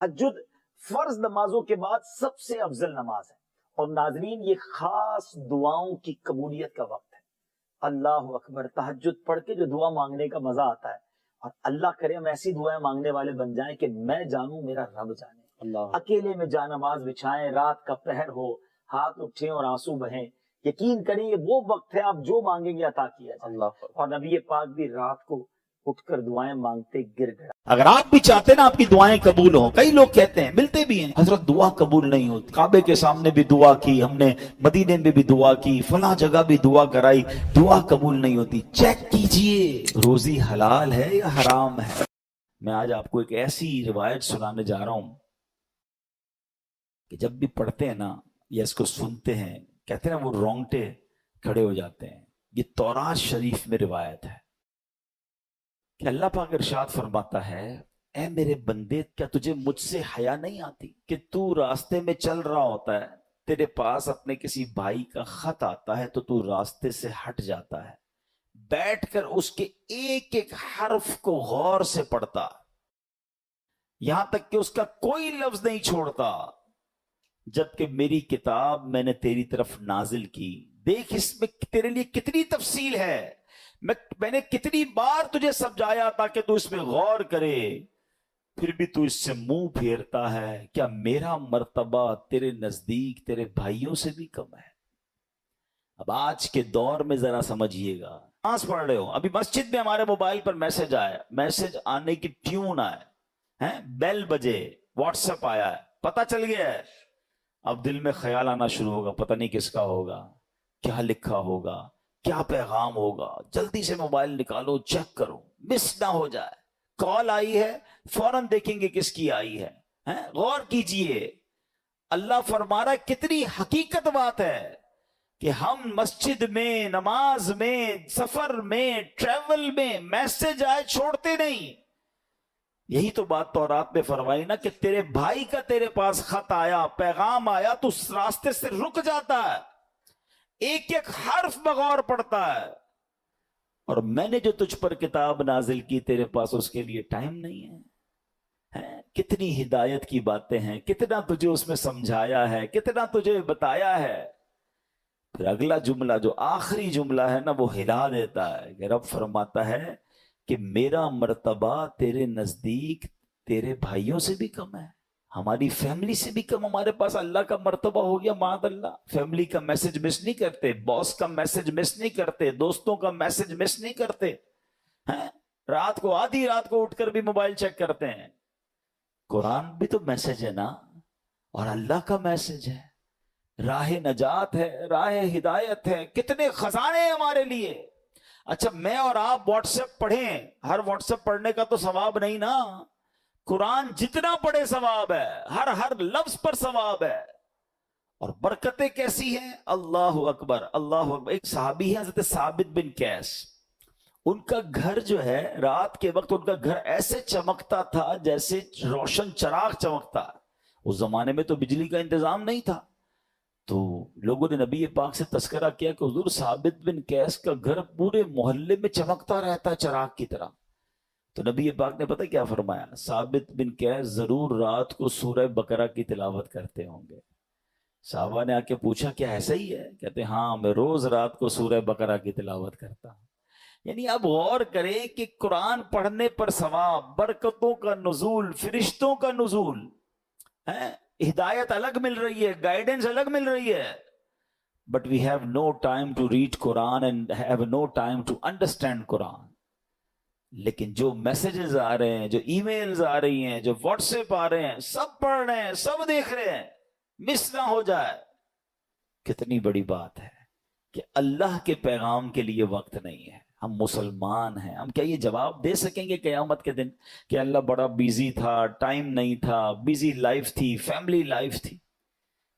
تہجد فرض نمازوں کے بعد سب سے افضل نماز ہے، اور ناظرین یہ خاص دعاؤں کی قبولیت کا وقت ہے۔ اللہ اکبر، تہجد پڑھ کے جو دعا مانگنے کا مزہ آتا ہے، اور اللہ کرے ہم ایسی دعائیں مانگنے والے بن جائیں کہ میں جانوں میرا رب جانے۔ اللہ اکیلے میں جا نماز بچھائیں، رات کا پہر ہو، ہاتھ اٹھیں اور آنسو بہیں، یقین کریں یہ وہ وقت ہے آپ جو مانگیں گے عطا کیا جائے۔ اللہ، اور نبی پاک بھی رات کو اٹھ کر دعائیں مانگتے گر گیا۔ اگر آپ بھی چاہتے نا آپ کی دعائیں قبول ہوں، کئی لوگ کہتے ہیں، ملتے بھی ہیں، حضرت دعا قبول نہیں ہوتی، کعبے کے سامنے بھی دعا کی ہم نے، مدینے میں بھی دعا کی، فلاں جگہ بھی دعا کرائی، دعا قبول نہیں ہوتی۔ چیک کیجئے روزی حلال ہے یا حرام ہے۔ میں آج آپ کو ایک ایسی روایت سنانے جا رہا ہوں کہ جب بھی پڑھتے ہیں نا یا اس کو سنتے ہیں، کہتے ہیں نا وہ رونگٹے کھڑے ہو جاتے ہیں۔ یہ تورات شریف میں روایت ہے کہ اللہ پاک ارشاد فرماتا ہے، اے میرے بندے، کیا تجھے مجھ سے حیا نہیں آتی کہ تو راستے میں چل رہا ہوتا ہے، تیرے پاس اپنے کسی بھائی کا خط آتا ہے تو راستے سے ہٹ جاتا ہے، بیٹھ کر اس کے ایک ایک حرف کو غور سے پڑھتا، یہاں تک کہ اس کا کوئی لفظ نہیں چھوڑتا، جبکہ میری کتاب میں نے تیری طرف نازل کی۔ دیکھ اس میں تیرے لیے کتنی تفصیل ہے، میں نے کتنی بار تجھے سمجھایا تاکہ تو اس میں غور کرے، پھر بھی تو اس سے منہ پھیرتا ہے۔ کیا میرا مرتبہ تیرے نزدیک تیرے بھائیوں سے بھی کم ہے؟ اب آج کے دور میں ذرا سمجھیے گا، نماز پڑھ رہے ہو، ابھی مسجد میں ہمارے موبائل پر میسج آیا، میسج آنے کی ٹیون آئے، بیل بجے، واٹس ایپ آیا ہے، پتہ چل گیا ہے، اب دل میں خیال آنا شروع ہوگا، پتہ نہیں کس کا ہوگا، کیا لکھا ہوگا، کیا پیغام ہوگا، جلدی سے موبائل نکالو، چیک کرو، مس نہ ہو جائے، کال آئی ہے فوراً دیکھیں گے کس کی آئی ہے۔ غور کیجئے، اللہ فرما رہا ہے کتنی حقیقت بات ہے کہ ہم مسجد میں، نماز میں، سفر میں، ٹریول میں میسج آئے چھوڑتے نہیں۔ یہی تو بات تورات میں فرمائی نا کہ تیرے بھائی کا تیرے پاس خط آیا، پیغام آیا تو اس راستے سے رک جاتا ہے، ایک ایک حرف بغور پڑتا ہے، اور میں نے جو تجھ پر کتاب نازل کی تیرے پاس اس کے لیے ٹائم نہیں ہے۔ کتنی ہدایت کی باتیں ہیں، کتنا تجھے اس میں سمجھایا ہے، کتنا تجھے بتایا ہے۔ پھر اگلا جملہ جو آخری جملہ ہے نا وہ ہلا دیتا ہے کہ رب فرماتا ہے کہ میرا مرتبہ تیرے نزدیک تیرے بھائیوں سے بھی کم ہے، ہماری فیملی سے بھی کم ہمارے پاس اللہ کا مرتبہ ہو گیا۔ معاذ اللہ، فیملی کا میسج مس نہیں کرتے، باس کا میسج مس نہیں کرتے، دوستوں کا میسج مس نہیں کرتے، رات کو آدھی رات کو اٹھ کر بھی موبائل چیک کرتے ہیں۔ قرآن بھی تو میسج ہے نا، اور اللہ کا میسج ہے، راہ نجات ہے، راہ ہدایت ہے، کتنے خزانے ہیں ہمارے لیے۔ اچھا میں اور آپ واٹس ایپ پڑھیں، ہر واٹس ایپ پڑھنے کا تو ثواب نہیں نا، قرآن جتنا پڑھے ثواب ہے، ہر لفظ پر ثواب ہے، اور برکتیں کیسی ہیں، اللہ اکبر اللہ اکبر۔ ایک صحابی ہے حضرت ثابت بن قیس، ان کا گھر جو ہے رات کے وقت ان کا گھر ایسے چمکتا تھا جیسے روشن چراغ چمکتا ہے، اس زمانے میں تو بجلی کا انتظام نہیں تھا، تو لوگوں نے نبی پاک سے تذکرہ کیا کہ حضور ثابت بن قیس کا گھر پورے محلے میں چمکتا رہتا ہے چراغ کی طرح۔ تو نبی پاک نے پتہ کیا فرمایا، ثابت بن قیس ضرور رات کو سورہ بقرہ کی تلاوت کرتے ہوں گے۔ صحابہ نے آ کے پوچھا کیا ایسا ہی ہے؟ کہتے ہاں میں روز رات کو سورہ بقرہ کی تلاوت کرتا ہوں۔ یعنی اب غور کریں کہ قرآن پڑھنے پر ثواب، برکتوں کا نزول، فرشتوں کا نزول، ہدایت الگ مل رہی ہے، گائیڈنس الگ مل رہی ہے، but we have no time to read Quran and have no time to understand Quran. لیکن جو میسیجز آ رہے ہیں، جو ای میلز آ رہی ہیں، جو واٹس ایپ آ رہے ہیں، سب پڑھ رہے ہیں، سب دیکھ رہے ہیں، مس نہ ہو جائے۔ کتنی بڑی بات ہے کہ اللہ کے پیغام کے لیے وقت نہیں ہے۔ ہم مسلمان ہیں، ہم کیا یہ جواب دے سکیں گے قیامت کے دن کہ اللہ بڑا بیزی تھا، ٹائم نہیں تھا، بیزی لائف تھی، فیملی لائف تھی؟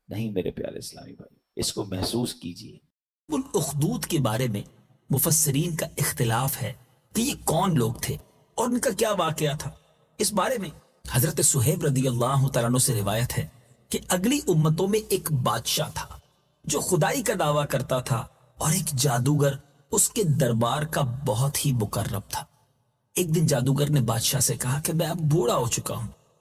نہیں میرے پیارے اسلامی بھائی، اس کو محسوس کیجئے۔ الاخدود کے بارے میں مفسرین کا اختلاف ہے کہ یہ کون لوگ تھے اور ان کا کیا واقعہ تھا۔ اس بارے میں حضرت صہیب رضی اللہ تعالیٰ عنہ سے روایت ہے کہ اگلی امتوں میں ایک بادشاہ تھا جو خدائی کا دعویٰ کرتا تھا، اور ایک جادوگر اس کے دربار کا بہت ہی مقرب تھا۔ ایک دن جادوگر نے بادشاہ سے کہا کہ میں اب بوڑھا ہو چکا ہوں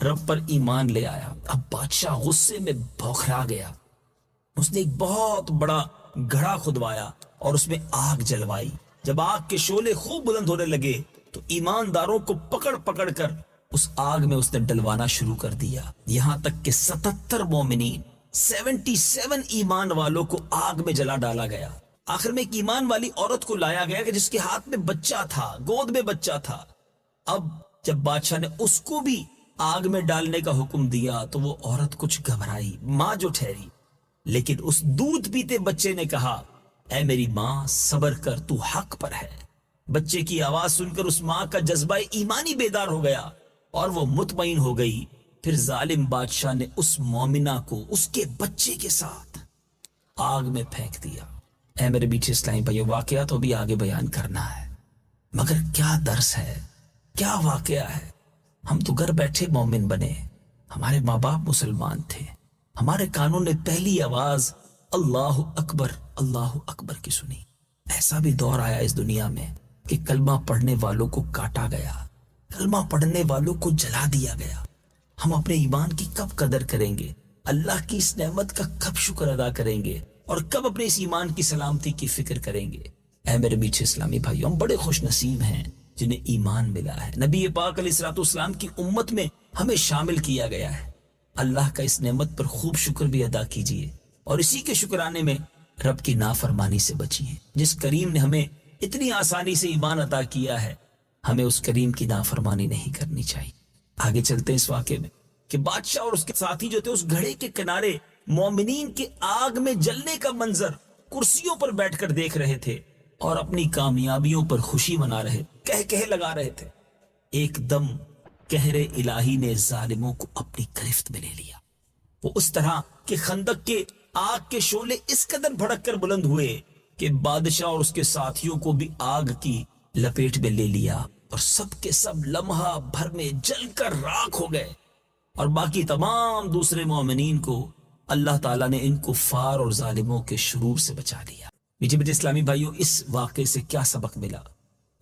رب پر ایمان لے آیا۔ اب بادشاہ غصے میں بوکھرا گیا، اس نے ایک بہت بڑا گڑھا کھدوایا اور اس میں آگ جلوائی۔ جب آگ کے شعلے خوب بلند ہونے لگے تو ایمانداروں کو پکڑ پکڑ کر اس آگ میں اس نے ڈلوانا شروع کر دیا، یہاں تک کہ 77 مومنین 77 ایمان والوں کو آگ میں جلا ڈالا گیا۔ آخر میں ایک ایمان والی عورت کو لایا گیا کہ جس کے ہاتھ میں بچہ تھا، گود میں بچہ تھا۔ اب جب بادشاہ نے اس کو بھی آگ میں ڈالنے کا حکم دیا تو وہ عورت کچھ گھبرائی، ماں جو ٹھہری، لیکن اس دودھ پیتے بچے نے کہا، اے میری ماں صبر کر، تو حق پر ہے۔ بچے کی آواز سن کر اس ماں کا جذبہ ایمانی بیدار ہو گیا اور وہ مطمئن ہو گئی۔ پھر ظالم بادشاہ نے اس مومنہ کو اس کے بچے کے ساتھ آگ میں پھینک دیا۔ اے میرے میٹھے اسلامی بھائیو، واقعہ تو بھی آگے بیان کرنا ہے، مگر کیا درس ہے، کیا واقعہ ہے۔ ہم تو گھر بیٹھے مومن بنے، ہمارے ماں باپ مسلمان تھے، ہمارے کانوں نے پہلی آواز اللہ اکبر کی سنی۔ ایسا بھی دور آیا اس دنیا میں کہ کلمہ پڑھنے والوں کو کاٹا گیا، کلمہ پڑھنے والوں کو جلا دیا گیا۔ ہم اپنے ایمان کی کب قدر کریں گے؟ اللہ کی اس نعمت کا کب شکر ادا کریں گے؟ اور کب اپنے اس ایمان کی سلامتی کی فکر کریں گے؟ اے میرے میٹھے اسلامی بھائیوں، ہم بڑے خوش نصیب ہیں جنہیں ایمان ملا ہے۔ نبی پاک علیہ الصلوۃ والسلام کی امت میں ہمیں شامل کیا گیا ہے۔ اللہ کا اس نعمت پر خوب شکر بھی ادا کیجئے اور اسی کے شکرانے میں رب کی نافرمانی سے بچیے۔ جس کریم نے ہمیں اتنی آسانی سے ایمان عطا کیا ہے، ہمیں اس کریم کی نافرمانی نہیں کرنی چاہیے۔ آگے چلتے ہیں اس واقعے میں کہ بادشاہ اور اس کے ساتھی جو تھے اس گھڑے کے کنارے مومنین کے آگ میں جلنے کا منظر کرسیوں پر بیٹھ کر دیکھ رہے تھے اور اپنی کامیابیوں پر خوشی منا رہے، کہہ لگا رہے تھے۔ ایک دم قہر الہی نے ظالموں کو اپنی گرفت میں لے لیا۔ وہ اس طرح کہ خندق کے آگ کے شعلے اس قدر بھڑک کر بلند ہوئے کہ بادشاہ اور اس کے ساتھیوں کو بھی آگ کی لپیٹ میں لے لیا اور سب کے سب لمحہ بھر میں جل کر راکھ ہو گئے، اور باقی تمام دوسرے مومنین کو اللہ تعالیٰ نے ان کفار اور ظالموں کے شرور سے بچا لیا۔ میٹھے اسلامی بھائیوں، اس واقعے سے کیا سبق ملا؟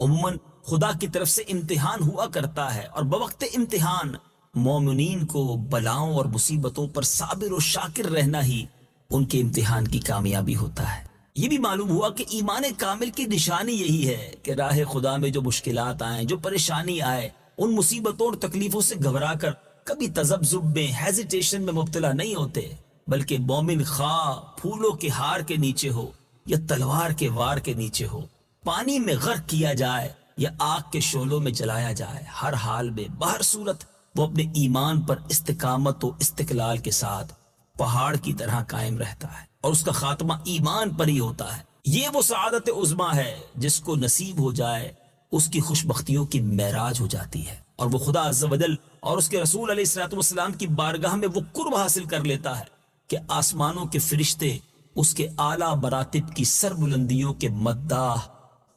عموماً خدا کی طرف سے امتحان ہوا کرتا ہے اور بوقت امتحان مومنین کو بلاؤں اور مصیبتوں پر صابر و شاکر رہنا ہی ان کے امتحان کی کامیابی ہوتا ہے۔ یہ بھی معلوم ہوا کہ ایمان کامل کی نشانی یہی ہے کہ راہ خدا میں جو مشکلات آئیں، جو پریشانی آئے، ان مصیبتوں اور تکلیفوں سے گھبرا کر کبھی تذبذب میں، ہیزیٹیشن میں مبتلا نہیں ہوتے، بلکہ مومن خواہ پھولوں کے ہار کے نیچے ہو یا تلوار کے وار کے نیچے ہو، پانی میں غرق کیا جائے یا آگ کے شعلوں میں جلایا جائے، ہر حال میں بہر صورت وہ اپنے ایمان پر استقامت و استقلال کے ساتھ پہاڑ کی طرح قائم رہتا ہے اور اس کا خاتمہ ایمان پر ہی ہوتا ہے۔ یہ وہ سعادت عظمیٰ ہے جس کو نصیب ہو جائے اس کی خوش بختیوں کی معراج ہو جاتی ہے، اور وہ خدا عز و جل اور اس کے رسول علیہ الصلوۃ والسلام کی بارگاہ میں وہ قرب حاصل کر لیتا ہے کہ آسمانوں کے فرشتے اس کے اعلیٰ مراتب کی سر بلندیوں کے مداح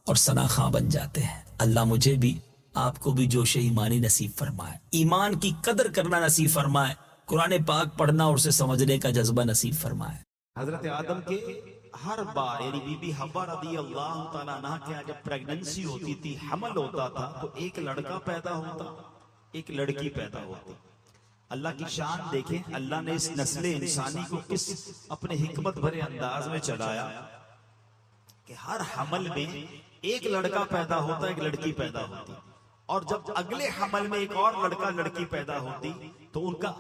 اور ثناخواں بن جاتے ہیں۔ اللہ مجھے بھی آپ کو بھی جوش ایمانی نصیب فرمائے، ایمان کی قدر کرنا نصیب فرمائے، قرآن پاک پڑھنا اور اسے سمجھنے کا جذبہ نصیب فرمائے۔ حضرت آدم کے ہر بار یعنی بی بی حوا رضی اللہ تعالیٰ عنہ کے یہاں جب پریگننسی ہوتی تھی، حمل ہوتا تھا، تو ایک لڑکا پیدا ہوتا، ایک لڑکی پیدا ہوتی۔ اللہ کی شان دیکھیں، اللہ نے اس نسل انسانی کو کس اپنے حکمت بھرے انداز میں چلایا کہ ہر حمل میں ایک لڑکا پیدا ہوتا، ایک لڑکی پیدا ہوتی، اور جب اگلے حمل میں ایک اور لڑکا لڑکی پیدا ہوتی تو ان کا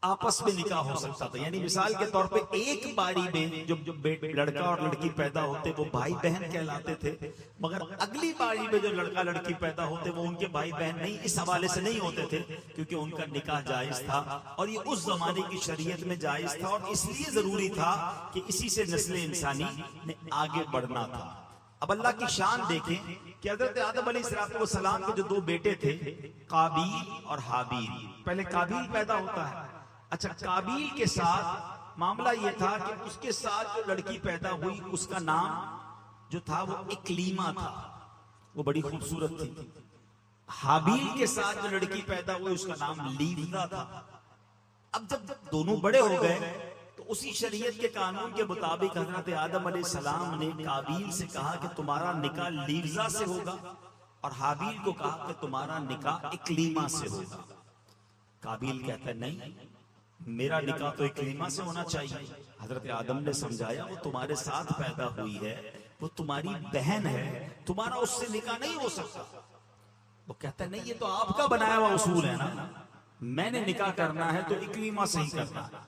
آپس میں نکاح ہو سکتا تھا۔ یعنی مثال کے طور پہ ایک باری میں جو لڑکا اور لڑکی پیدا ہوتے وہ بھائی بہن کہلاتے تھے، مگر اگلی باری میں جو لڑکا لڑکی پیدا ہوتے وہ ان کے بھائی بہن نہیں، اس حوالے سے نہیں ہوتے تھے کیونکہ ان کا نکاح جائز تھا، اور یہ اس زمانے کی شریعت میں جائز تھا، اور اس لیے ضروری تھا کہ اسی سے نسل انسانی نے آگے بڑھنا تھا۔ اب اللہ کی شان دیکھیں کہ حضرت آدم علیہ السلام کے جو دو بیٹے تھے، قابیل اور حابیل۔ پہلے قابیل پیدا ہوتا ہے۔ اچھا، قابیل کے ساتھ معاملہ یہ تھا کہ اس کے ساتھ جو لڑکی پیدا ہوئی اس کا نام جو تھا وہ اکلیمہ تھا، وہ بڑی خوبصورت تھی۔ حابیل کے ساتھ جو لڑکی پیدا ہوئی اس کا نام لیوزا تھا۔ اب جب دونوں بڑے ہو گئے تو اسی شریعت کے قانون کے مطابق حضرت آدم علیہ السلام نے قابیل سے کہا کہ تمہارا نکاح لیوزا سے ہوگا، اور حابیل کو کہا کہ تمہارا نکاح اکلیمہ سے ہوگا۔ قابیل کہتا ہے نہیں، میرا نکاح تو اکلیما سے ہونا چاہیے۔ حضرت آدم نے سمجھایا وہ تمہارے ساتھ پیدا ہوئی ہے، وہ تمہاری بہن ہے، تمہارا اس سے نکاح نہیں ہو سکتا۔ وہ کہتا ہے نہیں، یہ تو آپ کا بنایا ہوا اصول ہے نا، میں نے نکاح کرنا ہے تو اکلیما سے ہی کرنا ہے۔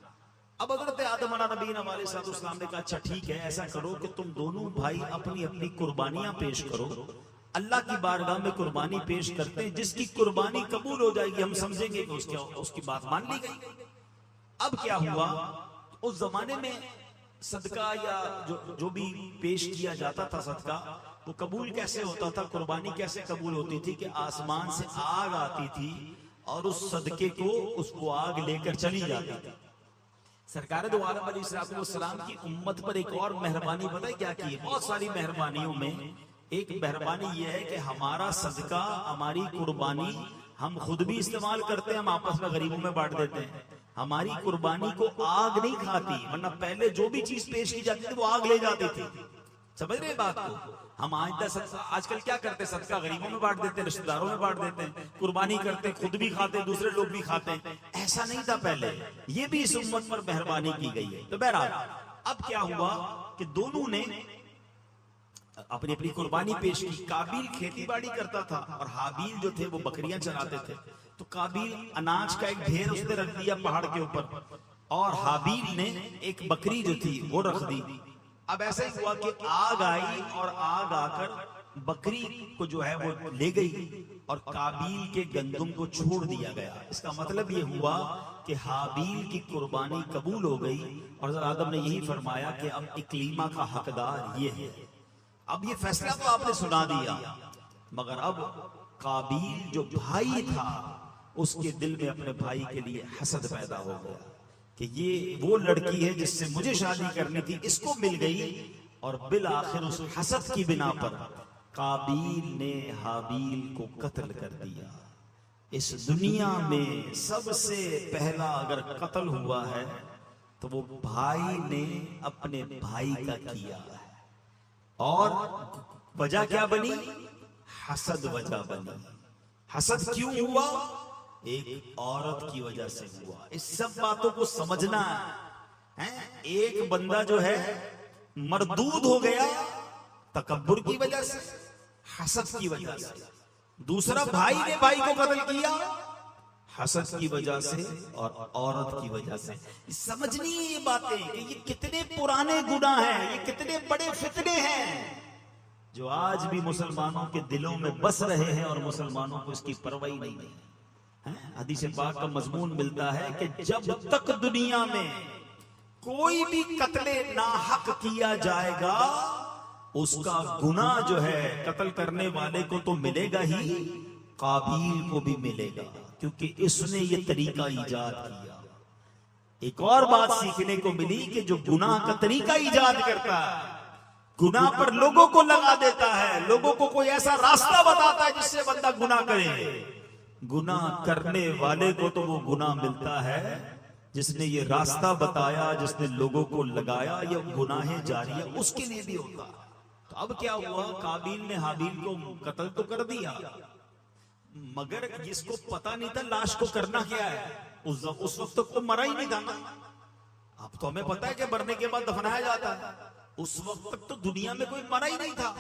اب حضرت آدم علیہ نبینا علیہ السلام نے کہا اچھا ٹھیک ہے، ایسا کرو کہ تم دونوں بھائی اپنی اپنی قربانیاں پیش کرو، اللہ کی بارگاہ میں قربانی پیش کرتے ہیں، جس کی قربانی قبول ہو جائے گی ہم سمجھیں گے کہ اس کی بات مان لی گئی۔ اب کیا ہوا، اس زمانے میں صدقہ یا جو بھی پیش کیا جاتا تھا صدقہ، وہ قبول کیسے ہوتا تھا، قربانی کیسے قبول ہوتی تھی کہ آسمان سے آگ آتی تھی اور اس صدقے کو، اس کو آگ لے کر چلی جاتی تھی۔ سرکار دو عالم علیہ السلام کی امت پر ایک اور مہربانی پتہ ہے کیا کی ہے؟ بہت ساری مہربانیوں میں ایک مہربانی یہ ہے کہ ہمارا صدقہ، ہماری قربانی ہم خود بھی استعمال کرتے ہیں، ہم آپس میں غریبوں میں بانٹ دیتے ہیں۔ ہماری قربانی کو آگ نہیں کھاتی، ورنہ پہلے جو بھی چیز پیش کی جاتی تھی وہ آگ لے جاتی تھی۔ سمجھ رہے بات کو؟ ہم آج کل کیا کرتے ہیں، صدقہ غریبوں میں بانٹ دیتے ہیں، رشتہ داروں میں بانٹ دیتے ہیں، قربانی کرتے ہیں، خود بھی کھاتے ہیں، دوسرے لوگ بھی کھاتے ہیں۔ ایسا نہیں تھا پہلے، یہ بھی اس امت پر مہربانی کی گئی ہے۔ تو بہرحال اب کیا ہوا کہ دونوں نے اپنی اپنی قربانی پیش کی۔ قابیل کھیتی باڑی کرتا تھا اور حابیل جو تھے وہ بکریاں چراتے تھے۔ تو قابیل اناج کا ایک ڈھیر اس نے رکھ دیا پہاڑ کے اوپر، اور حابیل نے ایک بکری جو تھی وہ رکھ دی۔ اب ایسا ہی ہوا کہ آگ آئی اور آگ آ کر بکری کو جو ہے وہ لے گئی اور قابیل کے گندم کو چھوڑ دیا گیا۔ اس کا مطلب یہ ہوا کہ حابیل کی قربانی قبول ہو گئی، اور حضرت آدم نے یہی فرمایا کہ اب اکلیما کا حقدار یہ ہے۔ اب یہ فیصلہ تو آپ نے سنا دیا، مگر اب قابیل جو بھائی تھا اس کے دل میں اپنے بھائی کے لیے حسد پیدا ہو گیا کہ یہ وہ لڑکی ہے جس سے مجھے شادی کرنی تھی، اس کو مل گئی، اور بالآخر اس حسد کی بنا پر قابیل نے حابیل کو قتل کر دیا۔ اس دنیا میں سب سے پہلا اگر قتل ہوا ہے تو وہ بھائی نے اپنے بھائی کا کیا ہے، اور وجہ کیا بنی؟ حسد وجہ بنی۔ حسد کیوں ہوا؟ ایک عورت کی وجہ سے ہوا۔ اس سب باتوں کو سمجھنا ہے۔ ایک بندہ جو ہے مردود ہو گیا تکبر کی وجہ سے، حسد کی وجہ سے۔ دوسرا بھائی نے بھائی کو قتل کیا حسد کی وجہ سے اور عورت کی وجہ سے۔ سمجھنی یہ باتیں کہ یہ کتنے پرانے گناہ ہیں، یہ کتنے بڑے فتنے ہیں جو آج بھی مسلمانوں کے دلوں میں بس رہے ہیں، اور مسلمانوں کو اس کی پرواہ نہیں ہے۔ حدیث پاک کا مضمون ملتا ہے کہ جب تک دنیا میں کوئی بھی قتل ناحق کیا جائے گا، اس کا گناہ جو ہے قتل کرنے والے کو تو ملے گا ہی، قابیل کو بھی ملے گا، کیونکہ اس نے یہ طریقہ ایجاد کیا۔ ایک اور بات سیکھنے کو ملی کہ جو گناہ کا طریقہ ایجاد کرتا ہے، گناہ پر لوگوں کو لگا دیتا ہے، لوگوں کو کوئی ایسا راستہ بتاتا ہے جس سے بندہ گناہ کرے، گناہ کرنے والے کو تو وہ گناہ ملتا ہے جس نے یہ راستہ بتایا، جس نے لوگوں کو لگایا، یہ گناہ جاریہ اس کے لیے بھی ہوتا ہے۔ تو اب کیا ہوا، قابیل نے حابیل کو قتل تو کر دیا، مگر جس کو پتا نہیں تھا لاش کو کرنا کیا ہے، اس وقت تو مرا ہی نہیں تھا نا۔ اب تو ہمیں پتا ہے کہ مرنے کے بعد دفنایا جاتا ہے، اس وقت تک تو دنیا میں کوئی مرا ہی نہیں تھا۔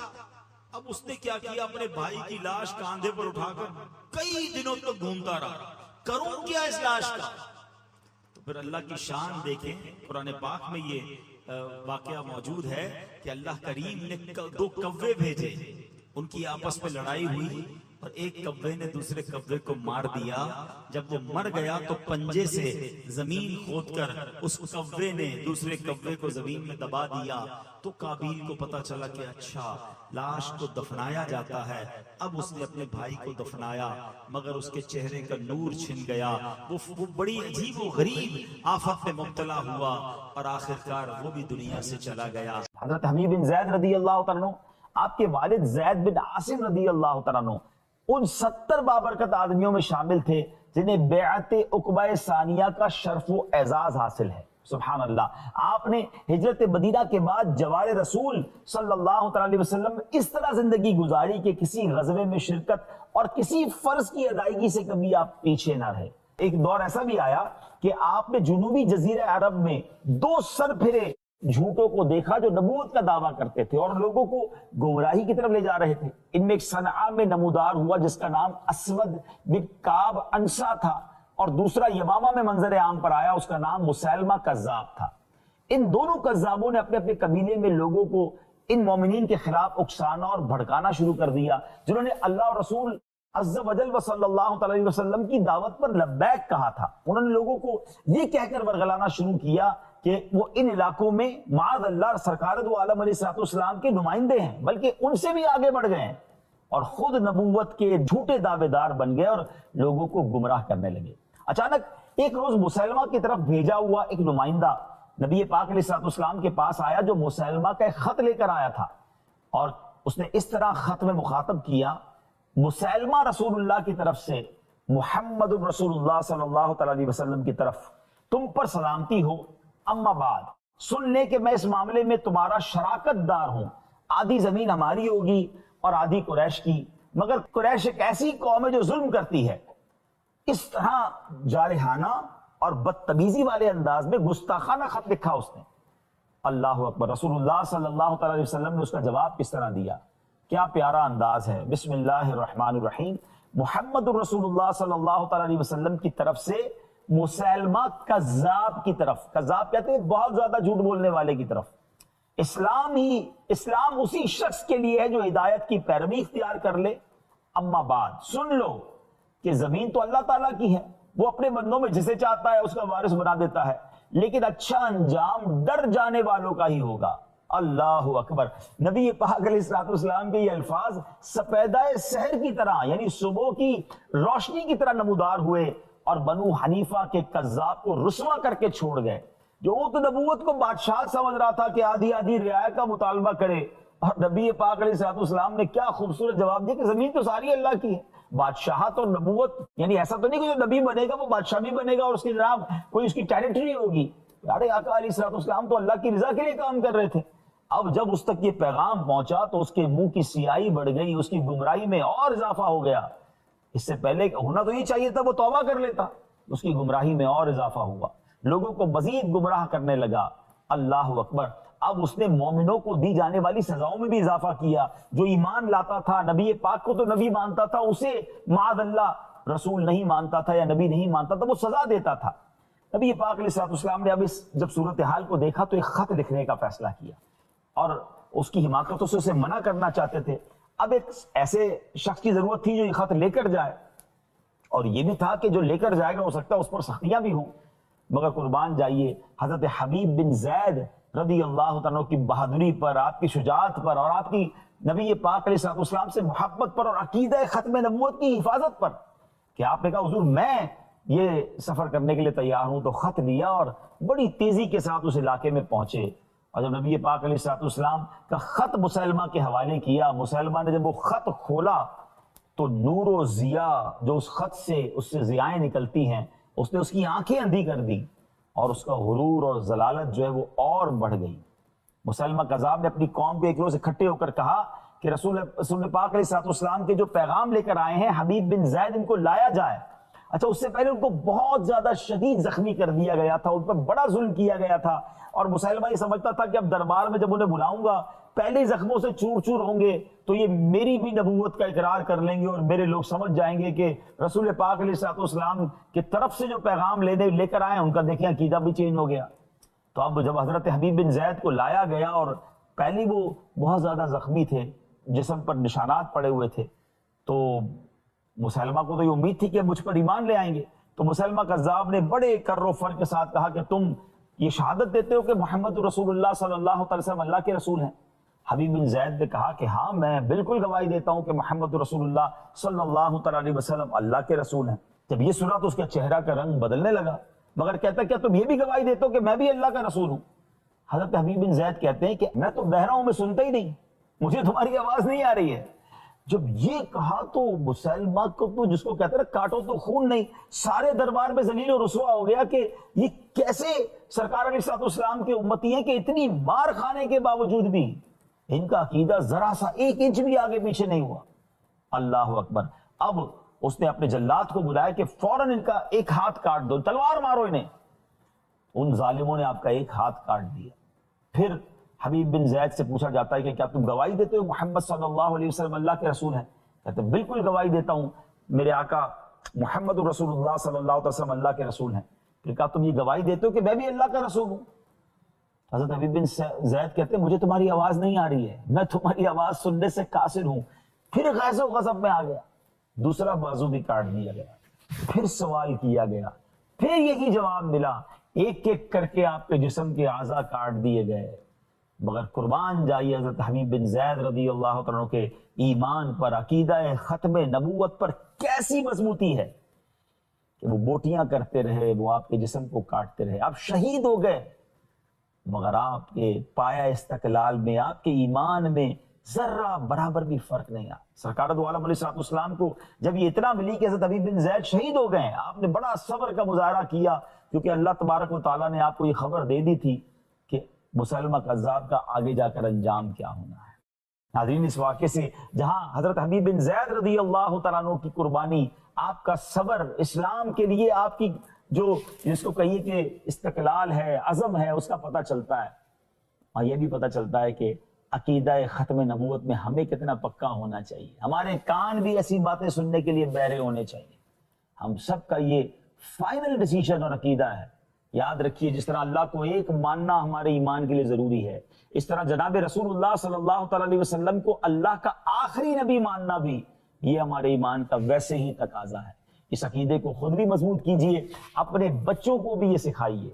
اب اس نے کیا کیا، اپنے بھائی کی لاش کاندھے پر اٹھا کر کئی دنوں تک گھومتا رہا، کروں کیا اس لاش کا۔ تو پھر اللہ کی شان دیکھیں، قرآن پاک میں یہ واقعہ موجود ہے کہ اللہ کریم نے دو کوے بھیجے، ان کی آپس میں لڑائی ہوئی اور ایک کوے نے دوسرے کوے کو مار دیا۔ جب وہ مر گیا تو پنجے سے زمین کھود کر اس کوے نے دوسرے کوے کو زمین میں دبا دیا۔ تو قابیل کو پتا چلا کہ اچھا لاش کو دفنایا جاتا ہے۔ اب اس نے اپنے بھائی کو دفنایا، مگر اس کے چہرے کا نور چھن گیا، وہ بڑی عجیب و غریب آفت میں مبتلا ہوا، اور آخرکار وہ بھی دنیا سے چلا گیا۔ حضرت حبیب بن زید رضی اللہ تعالیٰ عنہ، آپ کے والد زید بن عاصم رضی اللہ تعالیٰ عنہ ان 70 بابرکت آدمیوں میں شامل تھے جنہیں بیعت عقبہ ثانیہ کا شرف و اعزاز حاصل ہے۔ سبحان اللہ، آپ نے ہجرت مدینہ کے بعد جوار رسول صلی اللہ علیہ وسلم اس طرح زندگی گزاری کہ کسی غزوے میں شرکت اور کسی فرض کی ادائیگی سے کبھی آپ پیچھے نہ رہے۔ ایک دور ایسا بھی آیا کہ آپ نے جنوبی جزیرہ عرب میں 2 سر پھرے جھوٹوں کو دیکھا جو نبوت کا دعویٰ کرتے تھے اور لوگوں کو گمراہی کی طرف لے جا رہے تھے. ان میں ایک صنعاء میں نمودار ہوا جس کا نام اسود بن کعب انسا تھا، اور دوسرا یمامہ میں منظر عام پر آیا، اس کا نام مسیلمہ کذاب تھا. ان دونوں کذابوں نے اپنے اپنے قبیلے میں لوگوں کو ان مومنین کے خلاف اکسانا اور بھڑکانا شروع کر دیا جنہوں نے اللہ اور رسول عز و جل و صلی اللہ علیہ وسلم کی دعوت پر لبیک کہا تھا. انہوں نے لوگوں کو یہ کہہ کر ورگلانا شروع کیا کہ وہ ان علاقوں میں معاذ اللہ سرکار دو عالم علیہ السلام کے نمائندے ہیں، بلکہ ان سے بھی آگے بڑھ گئے ہیں اور خود نبوت کے جھوٹے دعوے دار بن گئے اور لوگوں کو گمراہ کرنے لگے. اچانک ایک روز مسیلمہ کی طرف بھیجا ہوا ایک نمائندہ نبی پاک علیہ السلام کے پاس آیا جو مسیلمہ کا ایک خط لے کر آیا تھا، اور اس نے اس طرح خط میں مخاطب کیا: مسیلمہ رسول اللہ کی طرف سے محمد رسول اللہ صلی اللہ علیہ وسلم کی طرف تم پر سلامتی ہو. اما بعد، سن لے کہ میں اس معاملے میں تمہارا شراکت دار ہوں. آدھی زمین ہماری ہوگی اور آدھی قریش کی، مگر قریش ایک ایسی قوم ہے جو ظلم کرتی ہے. اس طرح جارحانہ اور بدتمیزی والے انداز میں گستاخانہ خط لکھا اس نے. اللہ اکبر. رسول اللہ صلی اللہ علیہ وسلم نے اس کا جواب کس طرح دیا؟ کیا پیارا انداز ہے. بسم اللہ الرحمن الرحیم. محمد رسول اللہ صلی اللہ علیہ وسلم کی طرف سے مسیلمہ کذاب کی طرف. کذاب کہتے ہیں بہت زیادہ جھوٹ بولنے والے کی طرف. اسلام اسی شخص کے لیے ہے جو ہدایت کی پیروی اختیار کر لے. اما بعد، سن لو کہ زمین تو اللہ تعالیٰ کی ہے، وہ اپنے بندوں میں جسے چاہتا ہے اس کا وارث بنا دیتا ہے، لیکن اچھا انجام ڈر جانے والوں کا ہی ہوگا. اللہ اکبر. نبی پاک علیہ السلام کے یہ الفاظ سپیدہ سحر کی طرح، یعنی صبح کی روشنی کی طرح نمودار ہوئے اور بنو حنیفہ کے کذاب کو رسوا کر کے چھوڑ گئے. جو وہ تو نبوت کو بادشاہ سمجھ رہا تھا کہ آدھی آدھی رعایا کا مطالبہ کرے، اور نبی پاک علیہ السلام نے کیا خوبصورت جواب دیا کہ زمین تو ساری اللہ کی ہے. بادشاہت اور نبوت یعنی ایسا تو نہیں کہ جو نبی بنے گا وہ بادشاہ بھی بنے گا اور اس کی جناب کوئی اس کی ٹیریٹری ہوگی. یارے آقا علیہ السلام تو اللہ کی رضا کے لیے کام کر رہے تھے. اب جب اس تک یہ پیغام پہنچا تو اس کے منہ کی سیاہی بڑھ گئی، اس کی گمراہی میں اور اضافہ ہو گیا. اس سے پہلے ہونا تو یہ چاہیے تھا وہ توبہ کر لیتا، اس کی گمراہی میں اور اضافہ ہوا، لوگوں کو مزید گمراہ کرنے لگا. اللہ اکبر. اب اس نے مومنوں کو دی جانے والی سزاؤں میں بھی اضافہ کیا. جو ایمان لاتا تھا نبی پاک کو تو نبی مانتا تھا، اسے معاذ اللہ رسول نہیں مانتا تھا یا نبی نہیں مانتا تھا، وہ سزا دیتا تھا. نبی پاک علیہ السلام نے اب جب صورتحال کو دیکھا تو ایک خط لکھنے کا فیصلہ کیا اور اس کی حماقتوں سے اسے منع کرنا چاہتے تھے. اب ایک ایسے شخص کی ضرورت تھی جو یہ خط لے کر جائے، اور یہ بھی تھا کہ جو لے کر جائے گا ہو سکتا ہے اس پر سختیاں بھی ہوں. مگر قربان جائیے حضرت حبیب بن زید رضی اللہ تعالیٰ کی بہادری پر، آپ کی شجاعت پر، اور آپ کی نبی پاک علیہ السلام سے محبت پر اور عقیدہ ختم نبوت کی حفاظت پر، کہ آپ نے کہا حضور میں یہ سفر کرنے کے لیے تیار ہوں. تو خط لیا اور بڑی تیزی کے ساتھ اس علاقے میں پہنچے. اور جب نبی پاک علیہ السلام کا خط مسیلمہ کے حوالے کیا، مسیلمہ نے جب وہ خط کھولا تو نور و ضیاء جو اس خط سے اس سے ضیائیں نکلتی ہیں، اس نے اس کی آنکھیں اندھی کر دی اور اس کا غرور اور ضلالت جو ہے وہ اور بڑھ گئی. مسیلمہ کذاب نے اپنی قوم کے ایک روز اکٹھے ہو کر کہا کہ رسول پاک علیہ السلام کے جو پیغام لے کر آئے ہیں حبیب بن زید، ان کو لایا جائے. اچھا، اس سے پہلے ان کو بہت زیادہ شدید زخمی کر دیا گیا تھا، ان پر بڑا ظلم کیا گیا تھا، اور مسیلمہ یہ سمجھتا تھا کہ اب دربار میں جب انہیں بلاؤں گا پہلے زخموں سے چور چور ہوں گے تو یہ میری بھی نبوت کا اقرار کر لیں گے اور میرے لوگ سمجھ جائیں گے کہ رسول پاک علیہ السلام کی طرف سے جو پیغام لے کر آئے ان کا دیکھیں عقیدہ بھی چینج ہو گیا. تو اب جب حضرت حبیب بن زید کو لایا گیا اور پہلے وہ بہت زیادہ زخمی تھے، جسم پر نشانات پڑے ہوئے تھے، تو مسیلمہ کو تو یہ امید تھی کہ مجھ پر ایمان لے آئیں گے. تو مسیلمہ کذاب نے بڑے کر و فر کے ساتھ کہا کہ تم یہ شہادت دیتے ہو کہ محمد رسول اللہ صلی اللہ علیہ وسلم اللہ کے رسول ہیں؟ حبیب بن زید نے کہا کہ ہاں میں بالکل گواہی دیتا ہوں کہ محمد رسول اللہ صلی اللہ علیہ وسلم اللہ کے رسول ہیں. جب یہ سنا تو اس کا چہرہ کا رنگ بدلنے لگا، مگر کہتا کیا تم یہ بھی گواہی دیتے ہو کہ میں بھی اللہ کا رسول ہوں؟ حضرت حبیب بن زید کہتے ہیں کہ میں تو بہرا ہوں، میں سنتا ہی نہیں، مجھے تمہاری آواز نہیں آ رہی ہے. جب یہ کہا تو مسیلمہ کو تو جس کو کہتے ہیں کاٹو تو خون نہیں، سارے دربار میں ذلیل و رسوا ہو گیا کہ یہ کیسے سرکار علیہ السلام کے امتی ہیں کہ اتنی مار کھانے کے باوجود بھی ان کا عقیدہ ذرا سا 1 انچ بھی آگے پیچھے نہیں ہوا. اللہ اکبر. اب اس نے اپنے جلاد کو بلایا کہ فوراً ان کا ایک ہاتھ کاٹ دو، تلوار مارو انہیں۔ ان ظالموں نے آپ کا ایک ہاتھ کاٹ دیا۔ پھر حبیب بن زید سے پوچھا جاتا ہے کہ کیا تم گواہی دیتے ہو محمد صلی اللہ علیہ وسلم اللہ کے رسول ہیں؟ کہتے ہیں بالکل گواہی دیتا ہوں، میرے آقا محمد رسول اللہ صلی اللہ علیہ وسلم اللہ کے رسول ہیں۔ پھر کہا تم یہ گواہی دیتے ہو کہ میں بھی اللہ کا رسول ہوں؟ حضرت حبیب بن زید کہتے ہیں مجھے تمہاری آواز نہیں آ رہی ہے، میں تمہاری آواز سننے سے قاصر ہوں۔ پھر غیظ و غضب میں آ گیا، دوسرا بازو بھی کاٹ دیا گیا، پھر سوال کیا گیا، پھر یہی جواب ملا، ایک ایک کر کے آپ کے جسم کے اعضاء کاٹ دیے گئے۔ مگر قربان جائیے حضرت حبیب بن زید رضی اللہ تعالیٰ عنہ کے ایمان پر، عقیدہ ختم نبوت پر کیسی مضبوطی ہے کہ وہ بوٹیاں کرتے رہے، وہ آپ کے جسم کو کاٹتے رہے، آپ شہید ہو گئے، مگر آپ کے پایا استقلال میں، آپ کے ایمان میں ذرہ برابر بھی فرق نہیں آیا۔ سرکار دو عالم علیہ السلام کو جب یہ اطلاع ملی کہ حضرت حبیب بن زید شہید ہو گئے، آپ نے بڑا صبر کا مظاہرہ کیا، کیونکہ اللہ تبارک و تعالیٰ نے آپ کو یہ خبر دے دی تھی کہ مسلمہ کذاب کا آگے جا کر انجام کیا ہونا ہے۔ ناظرین، اس واقعے سے جہاں حضرت حبیب بن زید رضی اللہ تعالیٰ عنہ کی قربانی، آپ کا صبر، اسلام کے لیے آپ کی جو جس کو کہیے کہ استقلال ہے، عزم ہے، اس کا پتہ چلتا ہے، اور یہ بھی پتہ چلتا ہے کہ عقیدہ ختم نبوت میں ہمیں کتنا پکا ہونا چاہیے۔ ہمارے کان بھی ایسی باتیں سننے کے لیے بہرے ہونے چاہیے۔ ہم سب کا یہ فائنل ڈیسیژن اور عقیدہ ہے۔ یاد رکھیے، جس طرح اللہ کو ایک ماننا ہمارے ایمان کے لیے ضروری ہے، اس طرح جناب رسول اللہ صلی اللہ تعالی علیہ وسلم کو اللہ کا آخری نبی ماننا بھی یہ ہمارے ایمان کا ویسے ہی تقاضا ہے۔ اس عقیدے کو خود بھی مضبوط کیجئے، اپنے بچوں کو بھی یہ سکھائیے۔